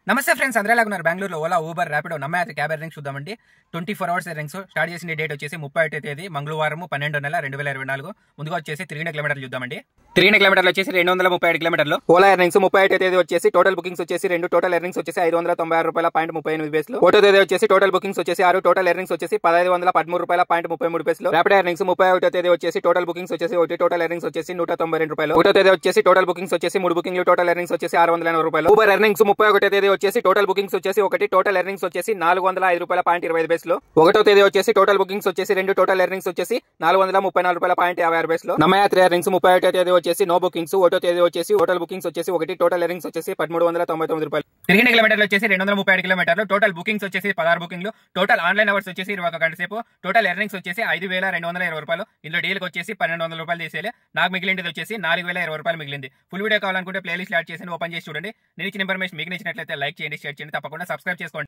నమస్తే ఫ్రెండ్స్, అందరూ ఎలాగున్నారు? బెంగళూరులో Ola, Uber, Rapido, నమ్మయాత్ర cab earnings చూద్దామండి. 24 అవర్స్ ఎర్నింగ్స్ స్టార్ట్ చేసిన డేట్ వచ్చేసి 31 తేదీ మంగళవారం 12 నెల 2024. ముందుగా వచ్చేసి 300 కిలోమీటర్లు చూద్దామండి. 300 కిలోమీటర్లు వచ్చేసి 237 కిలోమీటర్లు. ఓలా ఎర్నింగ్స్ 31 తేదీ వచ్చేసి టోటల్ బుకింగ్స్ వచ్చేసి 2, టోటల్ ఎర్నింగ్స్ వచ్చేసి 596 రూపాయల పాయింట్ 38 పైసలు. ఒకటో తేదీ వచ్చేసి టోటల్ బుకింగ్స్ వచ్చేసి 6, టోటల్ ఎర్నింగ్స్ వచ్చేసి 1513 రూపాయల పాయింట్ 33 పైసలు. ర్యాపిడో ఎర్నింగ్స్ 31 తేదీ వచ్చేసి టోటల్ బుకింగ్స్ వచ్చేసి 1, టోటల్ ఎర్నింగ్స్ వచ్చేసి 192 రూపాయలు. ఒకటో తేదీ వచ్చేసి టోటల్ బుకింగ్స్ వచ్చేసి 3 బుకింగ్లు, టోటల్ ఎర్నింగ్స్ వచ్చేసి 680 రూపాయలు. ఊబర్ ఎర్నింగ్స్ 31 తేదీ వచ్చేసి టోటల్ బుకింగ్స్ వచ్చేసి 1, టోటల్ ఎర్నింగ్స్ వచ్చేసి 405 రూపాయల పాయింట్ 25 పైసలు. ఒకటో తేదీ వచ్చేసి టోటల్ బుకింగ్స్ వచ్చేసి 2, టోటల్ ఎర్నింగ్స్ వచ్చేసి 434 రూపాయల పాయింట్ 56 పైసలు. నమ్మయాత్ర ఎర్నింగ్స్ 31 తేదీ వచ్చేసి నో బుకింగ్స్. ఒకటో తేదీ వచ్చేసి టోటల్ బుకింగ్స్ వచ్చేసి 1, టోటల్ ఎర్నింగ్స్ వచ్చేసి 1399 రూపాయలు. 300 కిలోమీటర్లు వచ్చేసి 237 కిలోమీటర్లు. టోటల్ బుకింగ్స్ వచ్చేసి 16 బుకింగ్లు, టోటల్ ఆన్లైన్ అవర్స్ వచ్చేసి 21 గంట సేపు. టోటల్ ఎర్నింగ్స్ వచ్చేసి 5220 రూపాయలు. ఇందులో డీల్కి వచ్చేసి 1200 రూపాయలు తీసేయాలి. నాకు మిగిలింది వచ్చేసి 4020 రూపాయలు మిగిలింది. ఫుల్ వీడియో కావాలనుకుంటే ప్లేలిస్ట్ యాడ్ చేసి ఓపెన్ చేసి చూడండి. నేను ఇచ్చిన ఇన్ఫర్మేషన్ మీకు నచ్చినట్లయితే లైక్ చేయండి, షేర్ చేయండి, తప్పకుండా సబ్స్క్రైబ్ చేసుకోండి.